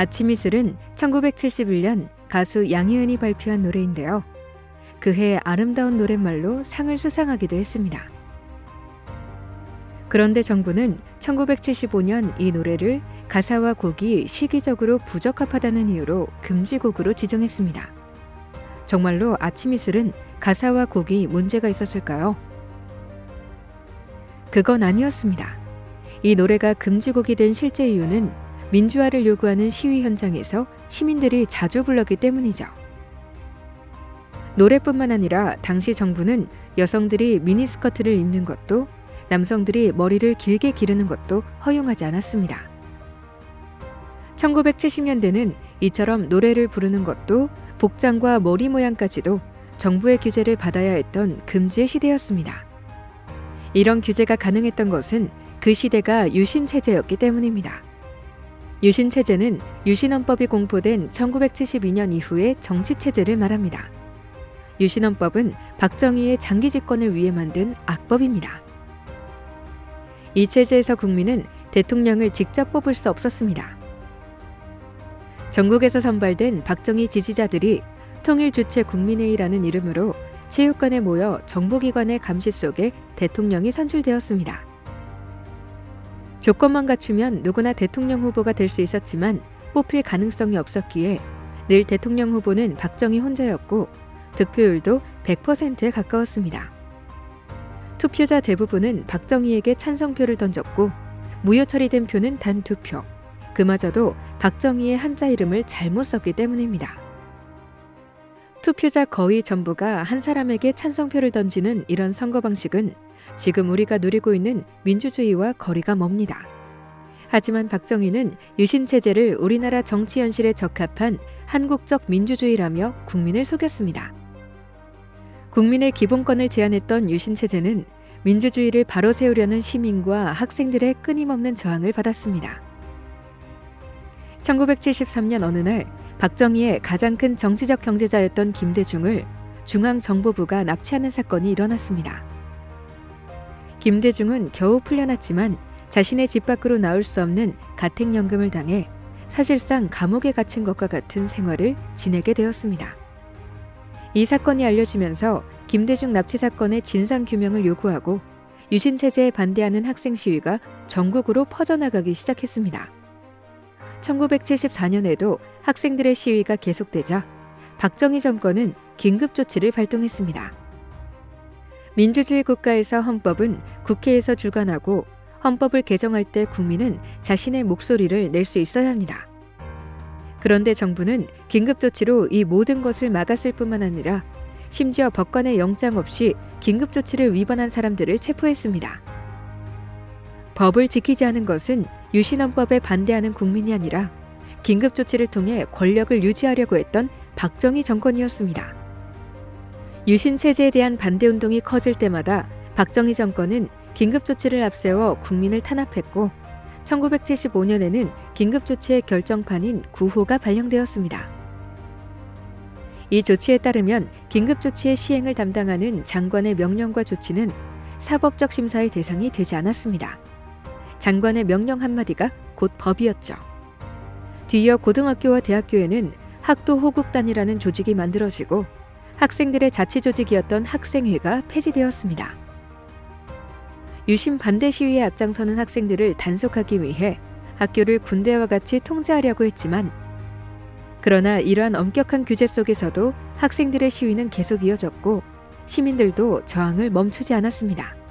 아침 이슬은 1971년 가수 양희은이 발표한 노래인데요. 그해 아름다운 노랫말로 상을 수상하기도 했습니다. 그런데 정부는 1975년 이 노래를 가사와 곡이 시기적으로 부적합하다는 이유로 금지곡으로 지정했습니다. 정말로 아침 이슬은 가사와 곡이 문제가 있었을까요? 그건 아니었습니다. 이 노래가 금지곡이 된 실제 이유는 민주화를 요구하는 시위 현장에서 시민들이 자주 불렀기 때문이죠. 노래뿐만 아니라 당시 정부는 여성들이 미니스커트를 입는 것도 남성들이 머리를 길게 기르는 것도 허용하지 않았습니다. 1970년대는 이처럼 노래를 부르는 것도 복장과 머리 모양까지도 정부의 규제를 받아야 했던 금지의 시대였습니다. 이런 규제가 가능했던 것은 그 시대가 유신체제였기 때문입니다. 유신체제는 유신헌법이 공포된 1972년 이후의 정치체제를 말합니다. 유신헌법은 박정희의 장기 집권을 위해 만든 악법입니다. 이 체제에서 국민은 대통령을 직접 뽑을 수 없었습니다. 전국에서 선발된 박정희 지지자들이 통일주체국민회의라는 이름으로 체육관에 모여 정보기관의 감시 속에 대통령이 선출되었습니다. 조건만 갖추면 누구나 대통령 후보가 될 수 있었지만 뽑힐 가능성이 없었기에 늘 대통령 후보는 박정희 혼자였고 득표율도 100%에 가까웠습니다. 투표자 대부분은 박정희에게 찬성표를 던졌고 무효 처리된 표는 단 2표. 그마저도 박정희의 한자 이름을 잘못 썼기 때문입니다. 투표자 거의 전부가 한 사람에게 찬성표를 던지는 이런 선거 방식은 지금 우리가 누리고 있는 민주주의와 거리가 멉니다. 하지만 박정희는 유신체제를 우리나라 정치 현실에 적합한 한국적 민주주의라며 국민을 속였습니다. 국민의 기본권을 제한했던 유신체제는 민주주의를 바로 세우려는 시민과 학생들의 끊임없는 저항을 받았습니다. 1973년 어느 날 박정희의 가장 큰 정치적 경제자였던 김대중을 중앙정보부가 납치하는 사건이 일어났습니다. 김대중은 겨우 풀려났지만 자신의 집 밖으로 나올 수 없는 가택연금을 당해 사실상 감옥에 갇힌 것과 같은 생활을 지내게 되었습니다. 이 사건이 알려지면서 김대중 납치 사건의 진상규명을 요구하고 유신체제에 반대하는 학생 시위가 전국으로 퍼져나가기 시작했습니다. 1974년에도 학생들의 시위가 계속되자 박정희 정권은 긴급조치를 발동했습니다. 민주주의 국가에서 헌법은 국회에서 주관하고 헌법을 개정할 때 국민은 자신의 목소리를 낼 수 있어야 합니다. 그런데 정부는 긴급조치로 이 모든 것을 막았을 뿐만 아니라 심지어 법관의 영장 없이 긴급조치를 위반한 사람들을 체포했습니다. 법을 지키지 않은 것은 유신헌법에 반대하는 국민이 아니라 긴급조치를 통해 권력을 유지하려고 했던 박정희 정권이었습니다. 유신체제에 대한 반대운동이 커질 때마다 박정희 정권은 긴급조치를 앞세워 국민을 탄압했고 1975년에는 긴급조치의 결정판인 9호가 발령되었습니다. 이 조치에 따르면 긴급조치의 시행을 담당하는 장관의 명령과 조치는 사법적 심사의 대상이 되지 않았습니다. 장관의 명령 한마디가 곧 법이었죠. 뒤이어 고등학교와 대학교에는 학도호국단이라는 조직이 만들어지고 학생들의 자치조직이었던 학생회가 폐지되었습니다. 유신 반대 시위에 앞장서는 학생들을 단속하기 위해 학교를 군대와 같이 통제하려고 했지만 그러나 이러한 엄격한 규제 속에서도 학생들의 시위는 계속 이어졌고 시민들도 저항을 멈추지 않았습니다.